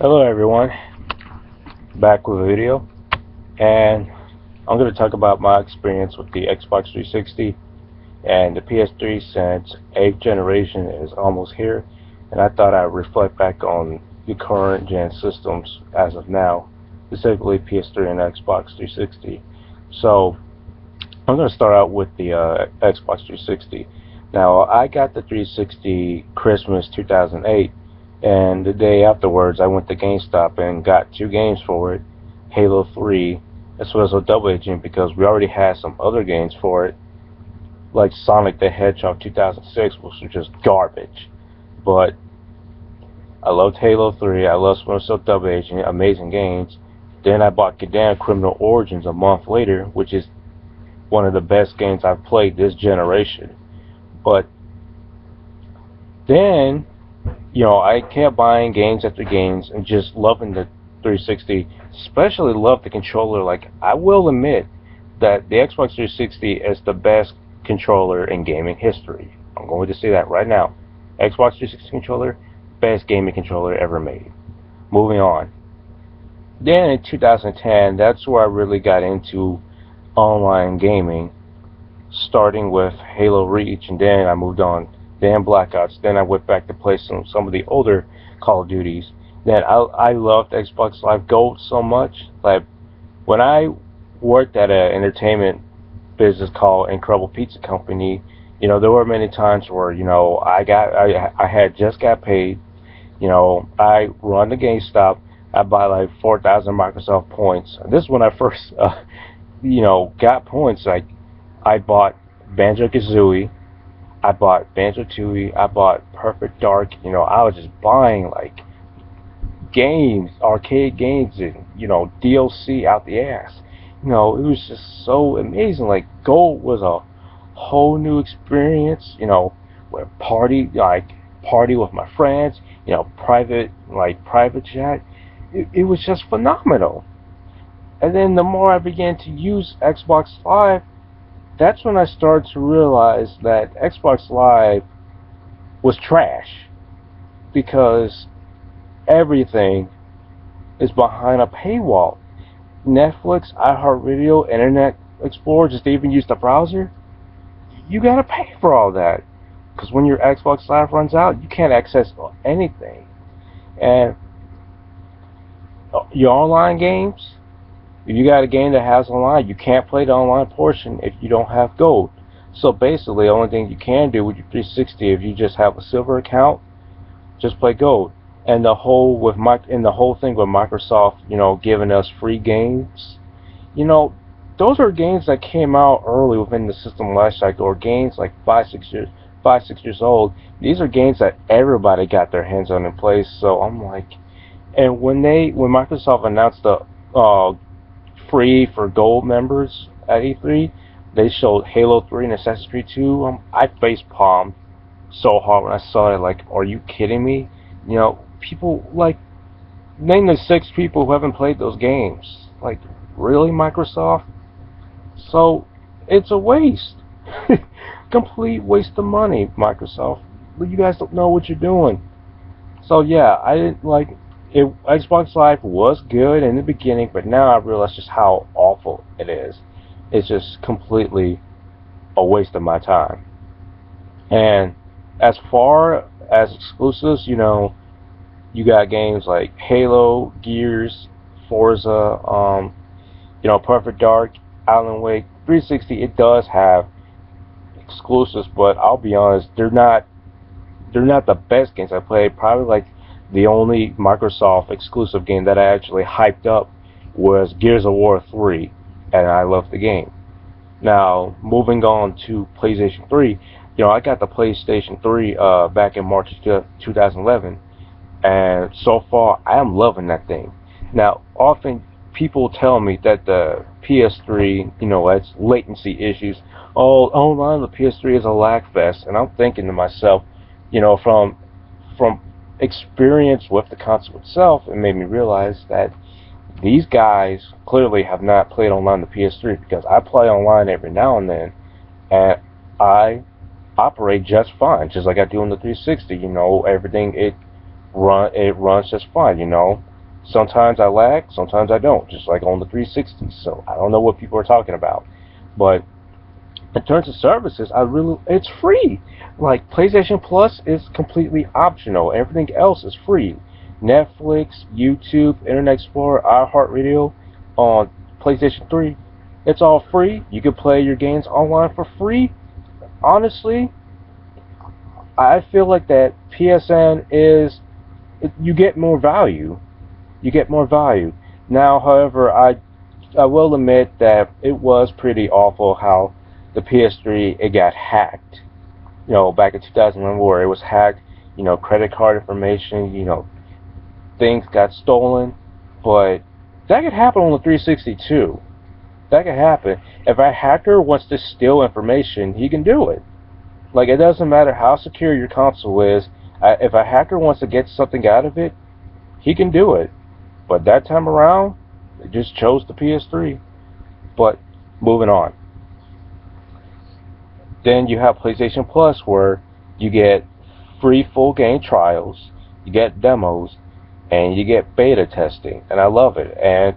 Hello everyone, back with a video, and I'm going to talk about my experience with the Xbox 360 and the PS3 since 8th generation is almost here, and I thought I'd reflect back on the current gen systems as of now, specifically PS3 and Xbox 360. So I'm going to start out with the Xbox 360. Now, I got the 360 Christmas 2008, and the day afterwards, I went to GameStop and got two games for it, Halo 3, as well as a double agent because we already had some other games for it, like Sonic the Hedgehog 2006, which was just garbage. But I loved Halo 3, I loved Splinter Cell Double Agent, amazing games. Then I bought Goddamn Criminal Origins a month later, which is one of the best games I've played this generation. But then, I kept buying games after games and just loving the 360. Especially love the controller. Like, I will admit that the Xbox 360 is the best controller in gaming history. I'm going to say that right now. Xbox 360 controller, best gaming controller ever made. Moving on. Then in 2010, that's where I really got into online gaming, starting with Halo Reach, and then I moved on. Then Blackouts. Then I went back to play some of the older Call of Duties. Then I loved Xbox Live Gold so much. Like, when I worked at an entertainment business called Incredible Pizza Company, there were many times where I had just got paid. I run the GameStop. I buy like 4,000 Microsoft points. This is when I first got points. Like, I bought Banjo-Kazooie, I bought Banjo-Tooie, I bought Perfect Dark. I was just buying like games, arcade games, and DLC out the ass. It was just so amazing. Like, Gold was a whole new experience. Where party with my friends. Private chat. It was just phenomenal. And then the more I began to use Xbox Live, that's when I started to realize that Xbox Live was trash because everything is behind a paywall. Netflix, iHeartRadio, Internet Explorer, just to even use the browser, you gotta pay for all that. Because when your Xbox Live runs out, you can't access anything. And your online games, if you got a game that has online, you can't play the online portion if you don't have gold. So basically, the only thing you can do with your 360, if you just have a silver account, just play gold. And the whole thing with Microsoft, giving us free games, those are games that came out early within the system lifecycle, or games like 5, 6 years old. These are games that everybody got their hands on in place. So I'm like, and when Microsoft announced the free for gold members at E3, they showed Halo 3 and Assassin's Creed 2. I face palmed so hard when I saw it. Like, are you kidding me? People, like, name the 6 people who haven't played those games. Like, really, Microsoft? So it's a waste. Complete waste of money, Microsoft. You guys don't know what you're doing. So yeah, I didn't like it. Xbox Live was good in the beginning, but now I realize just how awful it is. It's just completely a waste of my time. And as far as exclusives, you got games like Halo, Gears, Forza, Perfect Dark, Alan Wake. 360, it does have exclusives, but I'll be honest, they're not the best games I played. Probably like the only Microsoft exclusive game that I actually hyped up was Gears of War 3, and I loved the game. Now, moving on to PlayStation 3, I got the PlayStation 3 back in March 2011, and so far I am loving that thing. Now, often people tell me that the PS3, has latency issues. Oh, online the PS3 is a lag fest, and I'm thinking to myself, from experience with the console itself, it made me realize that these guys clearly have not played online the PS3, because I play online every now and then, and I operate just fine, just like I do on the 360. Everything it runs just fine. Sometimes I lag, sometimes I don't, just like on the 360. So I don't know what people are talking about. But in terms of services, it's free. Like PlayStation Plus is completely optional. Everything else is free. Netflix, YouTube, Internet Explorer, iHeartRadio on PlayStation 3. It's all free. You can play your games online for free. Honestly, I feel like that PSN is you get more value. You get more value. Now, however, I will admit that it was pretty awful how the PS3 it got hacked. Back in 2011 where it was hacked. Credit card information. Things got stolen. But that could happen on the 360 too. That could happen. If a hacker wants to steal information, he can do it. Like, it doesn't matter how secure your console is. If a hacker wants to get something out of it, he can do it. But that time around, they just chose the PS3. But moving on. Then you have PlayStation Plus where you get free full game trials, you get demos, and you get beta testing. And I love it. And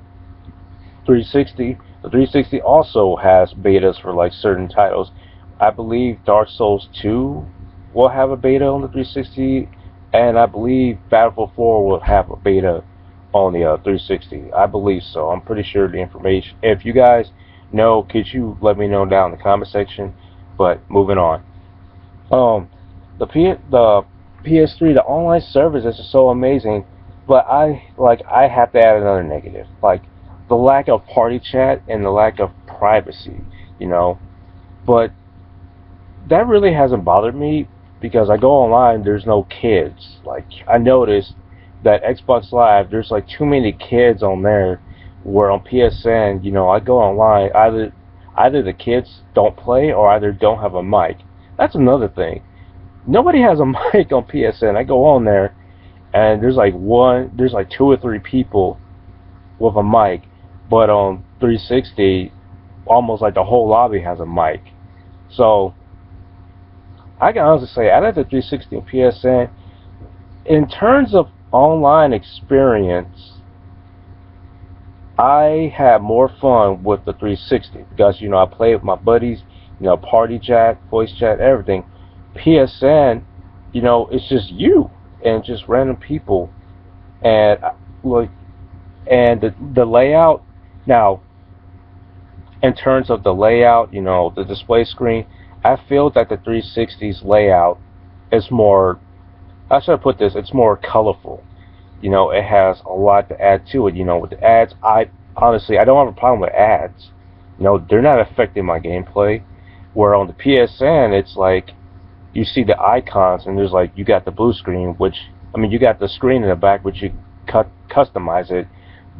360, the 360 also has betas for like certain titles. I believe Dark Souls 2 will have a beta on the 360, and I believe Battlefield 4 will have a beta on the 360. I believe so. I'm pretty sure the information. If you guys know, could you let me know down in the comment section? But moving on. The PS3, the online services are so amazing, but I have to add another negative, like the lack of party chat and the lack of privacy. You know, but that really hasn't bothered me because I go online, there's no kids. Like, I noticed that Xbox Live, there's like too many kids on there, where on PSN, I go online, either the kids don't play or either don't have a mic. That's another thing. Nobody has a mic on PSN. I go on there and there's like two or three people with a mic, but on 360, almost like the whole lobby has a mic. So I can honestly say, out of the 360 and PSN, in terms of online experience, I had more fun with the 360 because I play with my buddies, party chat, voice chat, everything. PSN, it's just you and just random people, and like, and the layout. Now, in terms of the layout, the display screen, I feel that the 360's layout is more. How should I put this? It's more colorful. It has a lot to add to it. With the ads, I don't have a problem with ads. They're not affecting my gameplay. Where on the PSN, it's like you see the icons and there's like you got the blue screen, which you got the screen in the back, which you customize it.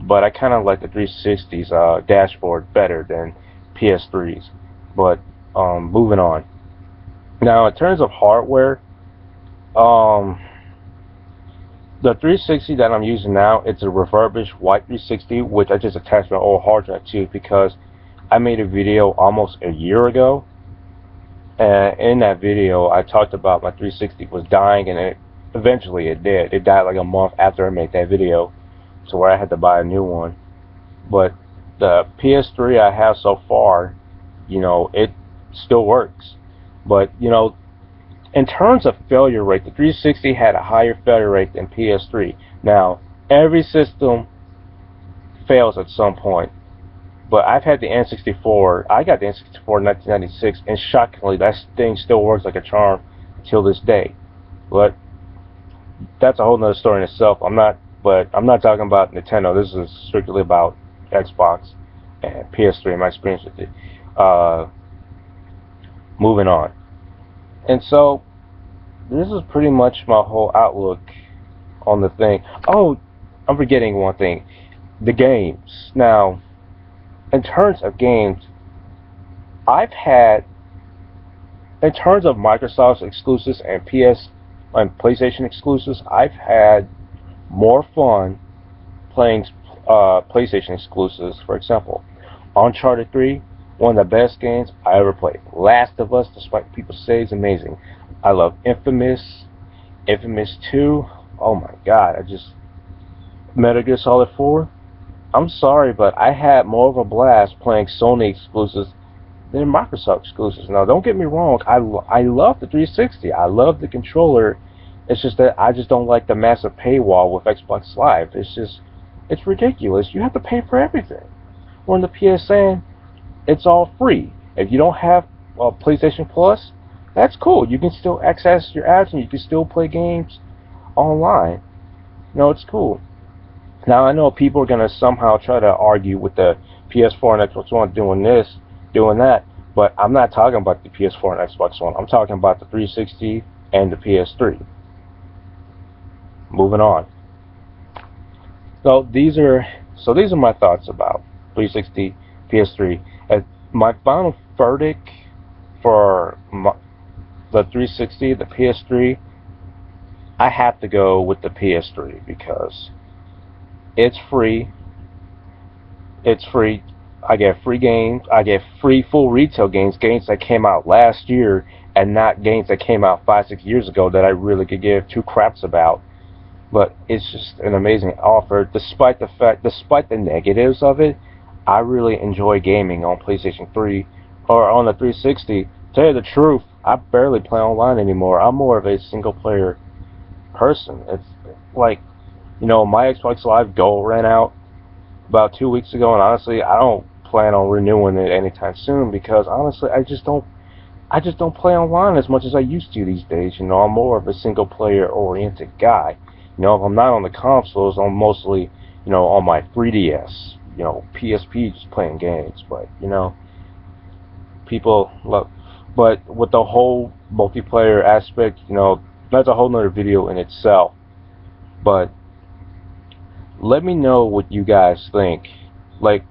But I kind of like the 360's dashboard better than PS3's. But moving on. Now, in terms of hardware, the 360 that I'm using now, it's a refurbished white 360, which I just attached my old hard drive to because I made a video almost a year ago, and in that video I talked about my 360 was dying, and eventually it did. It died like a month after I made that video, to where I had to buy a new one. But the PS3 I have so far, it still works. But in terms of failure rate, the 360 had a higher failure rate than PS3. Now, every system fails at some point, but I've had the N64. I got the N64 in 1996, and shockingly, that thing still works like a charm till this day. But that's a whole nother story in itself. I'm not talking about Nintendo. This is strictly about Xbox and PS3 and my experience with it. Moving on. And so, this is pretty much my whole outlook on the thing. Oh, I'm forgetting one thing. The games. Now, in terms of games, in terms of Microsoft's exclusives and PlayStation exclusives, I've had more fun playing PlayStation exclusives. For example, Uncharted 3. One of the best games I ever played. Last of Us, despite people say it's amazing. I love Infamous 2. Oh my god, Metal Gear Solid 4. I'm sorry, but I had more of a blast playing Sony exclusives than Microsoft exclusives. Now, don't get me wrong. I love the 360. I love the controller. It's just that I just don't like the massive paywall with Xbox Live. It's ridiculous. You have to pay for everything. Or in the PSN, it's all free. If you don't have PlayStation Plus, that's cool. You can still access your apps and you can still play games online. It's cool. Now I know people are gonna somehow try to argue with the PS4 and Xbox One doing this, doing that, but I'm not talking about the PS4 and Xbox One. I'm talking about the 360 and the PS3. Moving on. So these are my thoughts about 360, PS3. My final verdict for the 360, the PS3, I have to go with the PS3 because it's free. It's free. I get free games. I get free full retail games, games that came out last year and not games that came out 5, 6 years ago that I really could give two craps about. But it's just an amazing offer. Despite the negatives of it, I really enjoy gaming on PlayStation 3 or on the 360. To tell you the truth, I barely play online anymore. I'm more of a single player person. It's like, my Xbox Live Gold ran out about 2 weeks ago, and honestly, I don't plan on renewing it anytime soon because honestly, I just don't play online as much as I used to these days. I'm more of a single player oriented guy. If I'm not on the consoles, I'm mostly, on my 3DS, PSP, just playing games. But people love. But with the whole multiplayer aspect, that's a whole nother video in itself. But let me know what you guys think. Like,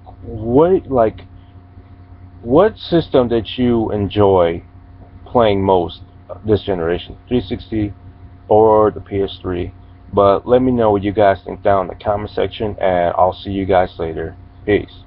what system did you enjoy playing most this generation, 360 or the PS3? But let me know what you guys think down in the comment section, and I'll see you guys later. Peace.